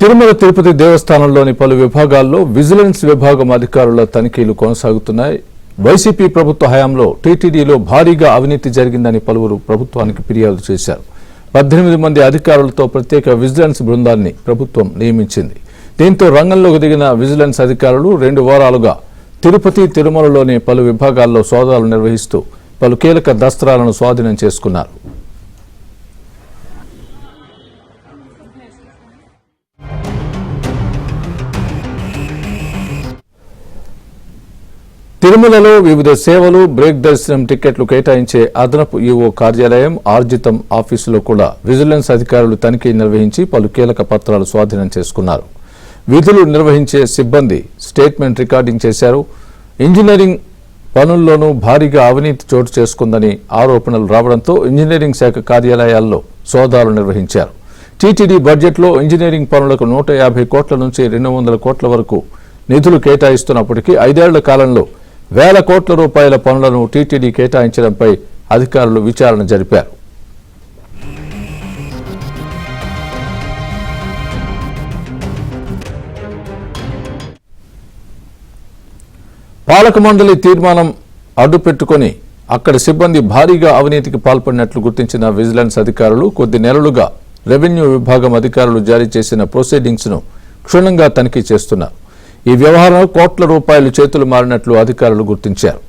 తిరుమల తిరుపతి దేవస్థానంలోని పలు విభాగాల్లో విజిలెన్స్ విభాగం అధికారుల తనిఖీలు కొనసాగుతున్నాయి. వైసీపీ ప్రభుత్వ హయాంలో టీటీడీలో భారీగా అవినీతి జరిగిందని పలువురు ప్రభుత్వానికి ఫిర్యాదు చేశారు. 18 మంది అధికారులతో ప్రత్యేక విజిలెన్స్ బృందాన్ని ప్రభుత్వం నియమించింది. దీంతో రంగంలోకి దిగిన విజిలెన్స్ అధికారులు 2 వారాలుగా తిరుపతి, తిరుమలలోని పలు విభాగాల్లో సోదాలు నిర్వహిస్తూ పలు కీలక దస్త్రాలను స్వాధీనం చేసుకున్నారు. తిరుమలలో వివిధ సేవలు, బ్రేక్ దర్శనం టికెట్లు కేటాయించే అదనపు ఈవో కార్యాలయం, ఆర్జితం ఆఫీసులో కూడా విజిలెన్స్ అధికారులు తనిఖీ నిర్వహించి పలు కీలక పత్రాలు స్వాధీనం చేసుకున్నారు. విధులు నిర్వహించే సిబ్బంది స్టేట్మెంట్ రికార్డింగ్ చేశారు. ఇంజనీరింగ్ పనుల్లోనూ భారీగా అవినీతి చోటు చేసుకుందని ఆరోపణలు రావడంతో ఇంజనీరింగ్ శాఖ కార్యాలయాల్లో సోదాలు నిర్వహించారు. టీటీడీ బడ్జెట్లో ఇంజనీరింగ్ పనులకు 150 కోట్ల నుంచి 200 కోట్ల వరకు నిధులు కేటాయిస్తున్నప్పటికీ 5 ఏళ్ల కాలంలో వేల కోట్ల రూపాయల పనులను టీటీడీ కేటాయించడంపై అధికారులు విచారణ జరిపారు. పాలక మండలి తీర్మానం అడ్డుపెట్టుకుని అక్కడి సిబ్బంది భారీగా అవినీతికి పాల్పడినట్లు గుర్తించిన విజిలెన్స్ అధికారులు కొద్ది నెలలుగా రెవెన్యూ విభాగం అధికారులు జారీ చేసిన ప్రొసీడింగ్స్ ను క్షుణ్ణంగా తనిఖీ చేస్తున్నారు. ఈ వ్యవహారంలో కోట్ల రూపాయలు చేతులు మారినట్లు అధికారులు గుర్తించారు.